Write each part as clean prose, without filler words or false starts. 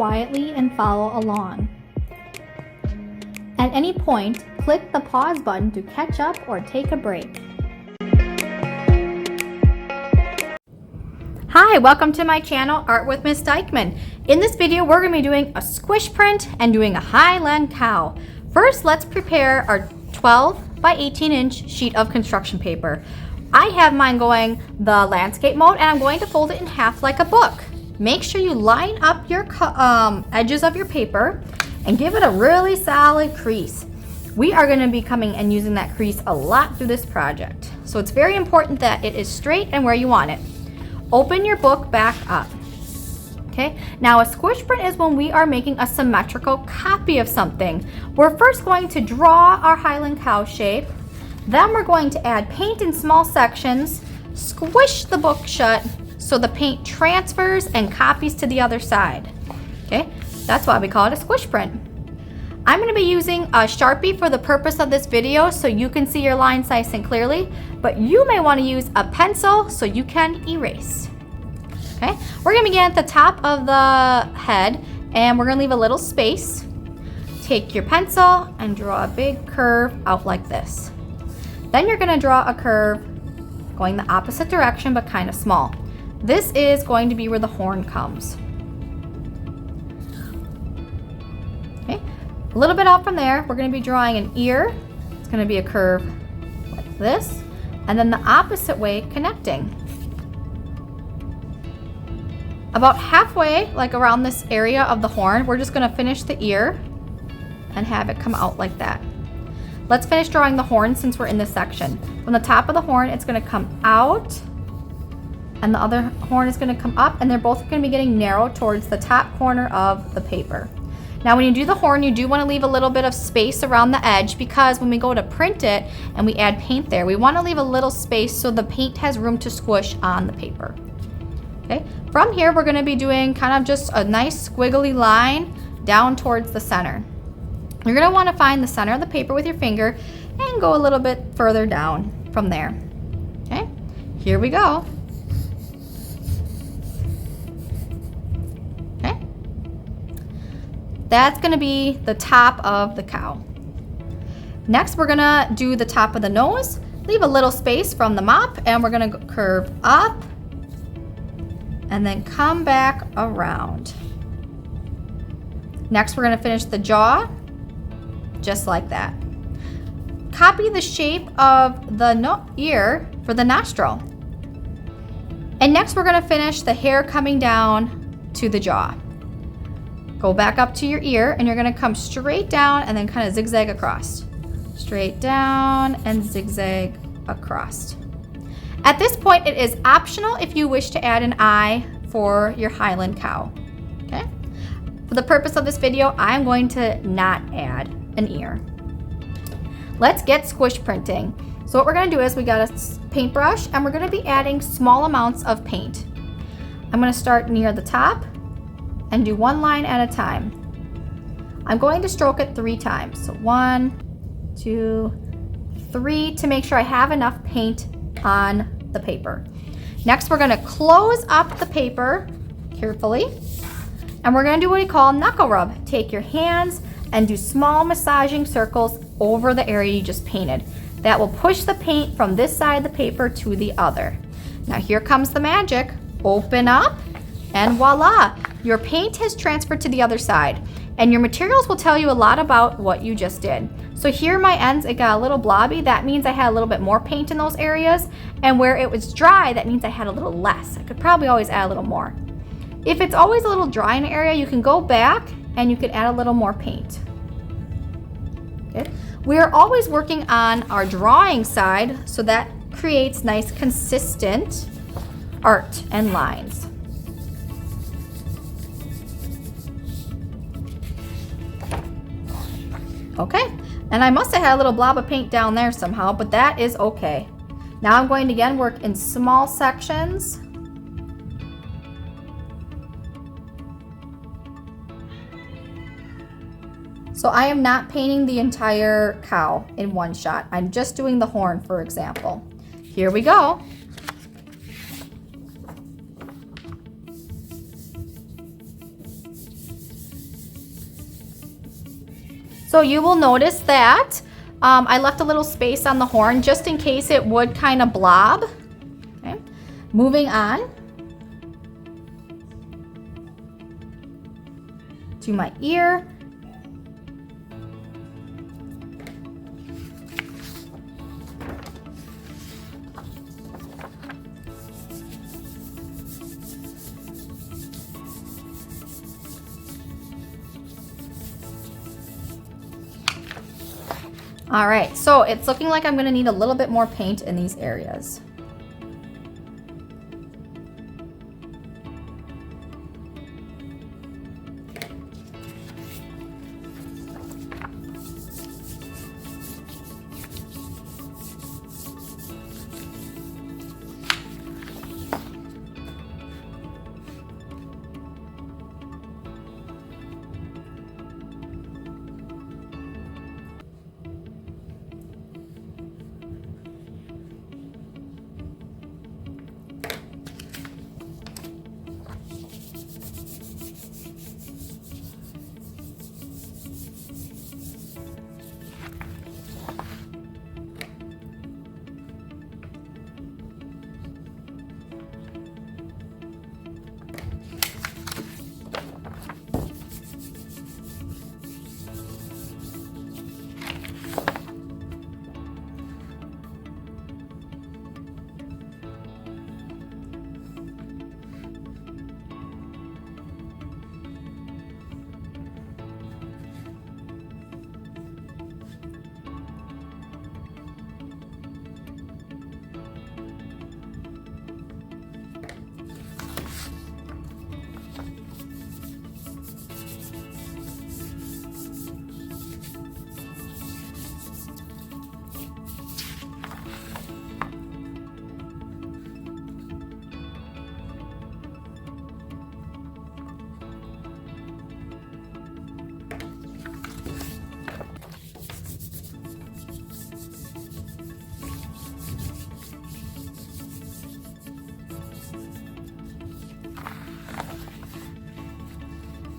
quietly and follow along. At any point, click the pause button to catch up or take a break. Hi, welcome to my channel, Art with Miss Dykman. In this video, we're going to be doing a squish print and doing a Highland cow. First, let's prepare our 12 by 18 inch sheet of construction paper. I have mine going the landscape mode, and I'm going to fold it in half like a book. Make sure you line up your edges of your paper and give it a really solid crease. We are going to be coming and using that crease a lot through this project. So it's very important that it is straight and where you want it. Open your book back up. Okay, now a squish print is when we are making a symmetrical copy of something. We're first going to draw our Highland cow shape. Then we're going to add paint in small sections, squish the book shut so the paint transfers and copies to the other side. Okay, that's why we call it a squish print. I'm going to be using a Sharpie for the purpose of this video so you can see your lines nice and clearly, but you may want to use a pencil so you can erase. Okay, we're going to begin at the top of the head and we're going to leave a little space. Take your pencil and draw a big curve out like this. Then you're going to draw a curve going the opposite direction but kind of small. This is going to be where the horn comes. Okay. A little bit out from there, we're going to be drawing an ear. It's going to be a curve like this, and then the opposite way connecting. About halfway, like around this area of the horn, we're just going to finish the ear and have it come out like that. Let's finish drawing the horn since we're in this section. From the top of the horn, it's going to come out, and the other horn is going to come up, and they're both going to be getting narrow towards the top corner of the paper. Now when you do the horn, you do want to leave a little bit of space around the edge because when we go to print it and we add paint there, we want to leave a little space so the paint has room to squish on the paper. Okay, from here we're going to be doing kind of just a nice squiggly line down towards the center. You're going to want to find the center of the paper with your finger and go a little bit further down from there. Okay, here we go. That's going to be the top of the cow. Next, we're going to do the top of the nose. Leave a little space from the mop, and we're going to curve up and then come back around. Next, we're going to finish the jaw just like that. Copy the shape of the ear for the nostril. And next, we're going to finish the hair coming down to the jaw. Go back up to your ear and you're going to come straight down and then kind of zigzag across. Straight down and zigzag across. At this point, it is optional if you wish to add an eye for your Highland cow. Okay? For the purpose of this video, I'm going to not add an ear. Let's get squish printing. So what we're going to do is we got a paintbrush and we're going to be adding small amounts of paint. I'm going to start near the top and do one line at a time. I'm going to stroke it 3 times. So 1, 2, 3 to make sure I have enough paint on the paper. Next, we're going to close up the paper carefully, and we're going to do what we call knuckle rub. Take your hands and do small massaging circles over the area you just painted. That will push the paint from this side of the paper to the other. Now here comes the magic. Open up, and voila! Your paint has transferred to the other side, and your materials will tell you a lot about what you just did. So here my ends, it got a little blobby. That means I had a little bit more paint in those areas, and where it was dry, that means I had a little less. I could probably always add a little more. If it's always a little dry in an area, you can go back and you can add a little more paint. Okay. We are always working on our drawing side, so that creates nice consistent art and lines. Okay, and I must have had a little blob of paint down there somehow, but that is okay. Now I'm going to again work in small sections. So I am not painting the entire cow in one shot. I'm just doing the horn, for example. Here we go. So you will notice that I left a little space on the horn just in case it would kind of blob. Okay. Moving on to my ear. All right, so it's looking like I'm gonna need a little bit more paint in these areas.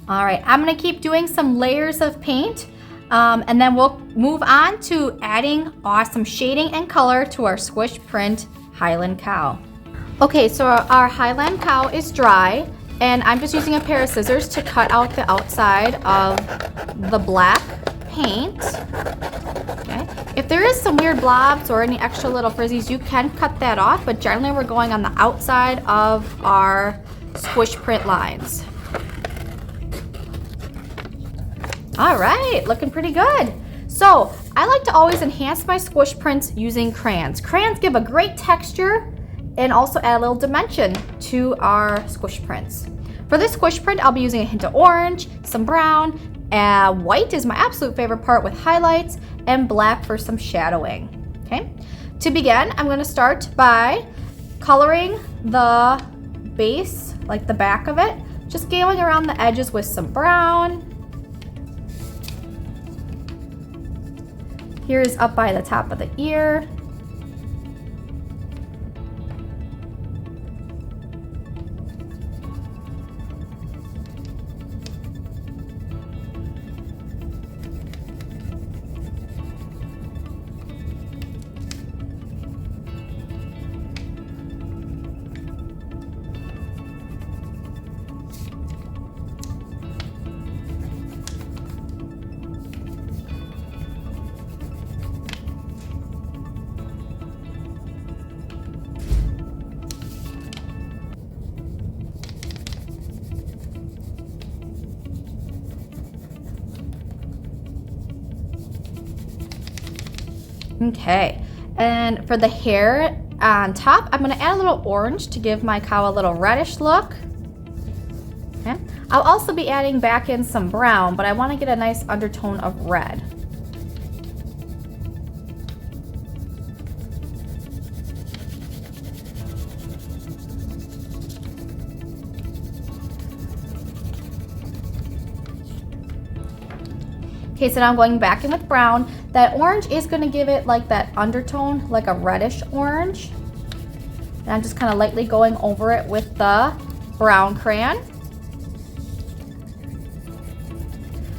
All right, I'm gonna keep doing some layers of paint and then we'll move on to adding awesome shading and color to our Squish Print Highland cow. Okay, so our Highland cow is dry and I'm just using a pair of scissors to cut out the outside of the black paint. Okay. If there is some weird blobs or any extra little frizzies, you can cut that off, but generally we're going on the outside of our Squish Print lines. All right, looking pretty good. So I like to always enhance my squish prints using crayons. Crayons give a great texture and also add a little dimension to our squish prints. For this squish print, I'll be using a hint of orange, some brown, white is my absolute favorite part with highlights, and black for some shadowing. Okay. To begin, I'm going to start by coloring the base, like the back of it, just going around the edges with some brown. Here is up by the top of the ear. Okay, and for the hair on top, I'm going to add a little orange to give my cow a little reddish look. Okay. I'll also be adding back in some brown, but I want to get a nice undertone of red. Okay, so now I'm going back in with brown. That orange is going to give it like that undertone, like a reddish orange. And I'm just kind of lightly going over it with the brown crayon.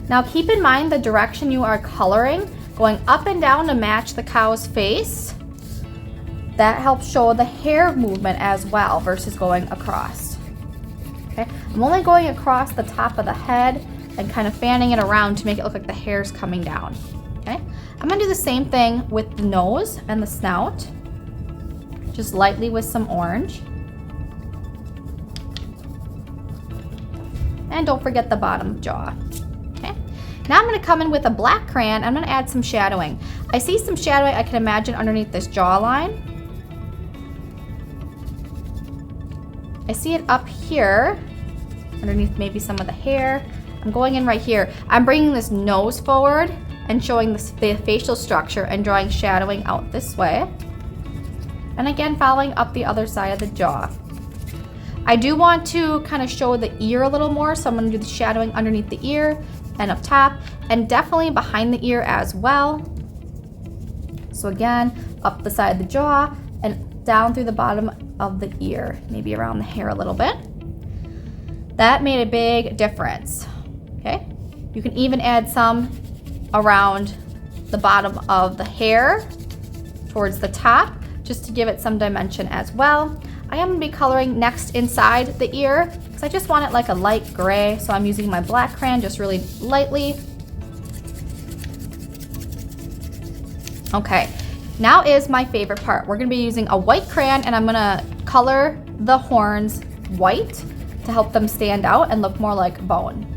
Now keep in mind the direction you are coloring, going up and down to match the cow's face. That helps show the hair movement as well versus going across. Okay, I'm only going across the top of the head and kind of fanning it around to make it look like the hair's coming down. Okay, I'm gonna do the same thing with the nose and the snout, just lightly with some orange. And don't forget the bottom jaw. Okay, now I'm gonna come in with a black crayon. I'm gonna add some shadowing. I see some shadowing I can imagine underneath this jawline. I see it up here, underneath maybe some of the hair. I'm going in right here. I'm bringing this nose forward and showing the facial structure and drawing shadowing out this way. And again, following up the other side of the jaw. I do want to kind of show the ear a little more, so I'm gonna do the shadowing underneath the ear and up top, and definitely behind the ear as well. So again, up the side of the jaw and down through the bottom of the ear, maybe around the hair a little bit. That made a big difference, okay? You can even add some around the bottom of the hair towards the top, just to give it some dimension as well. I am gonna be coloring next inside the ear, because I just want it like a light gray, so I'm using my black crayon just really lightly. Okay, now is my favorite part. We're gonna be using a white crayon, and I'm gonna color the horns white to help them stand out and look more like bone.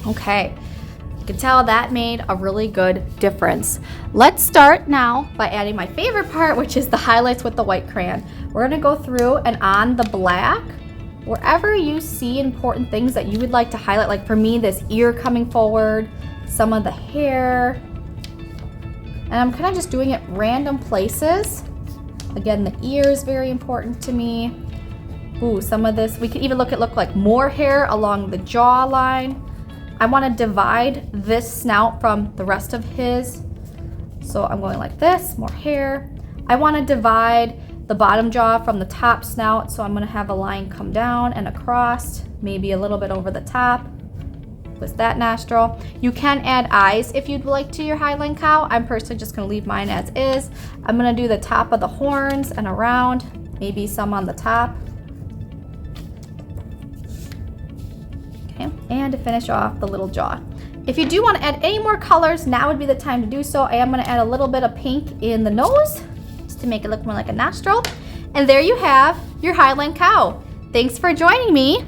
Okay, you can tell that made a really good difference. Let's start now by adding my favorite part, which is the highlights with the white crayon. We're gonna go through and on the black, wherever you see important things that you would like to highlight, like for me, this ear coming forward, some of the hair, and I'm kind of just doing it random places. Again, the ear is very important to me. Ooh, some of this, we could even look like more hair along the jawline. I want to divide this snout from the rest of his. So I'm going like this, more hair. I want to divide the bottom jaw from the top snout, so I'm going to have a line come down and across, maybe a little bit over the top with that nostril. You can add eyes if you'd like to your Highland cow. I'm personally just going to leave mine as is. I'm going to do the top of the horns and around, maybe some on the top. And to finish off the little jaw. If you do want to add any more colors, now would be the time to do so. I am going to add a little bit of pink in the nose, just to make it look more like a nostril. And there you have your Highland cow. Thanks for joining me.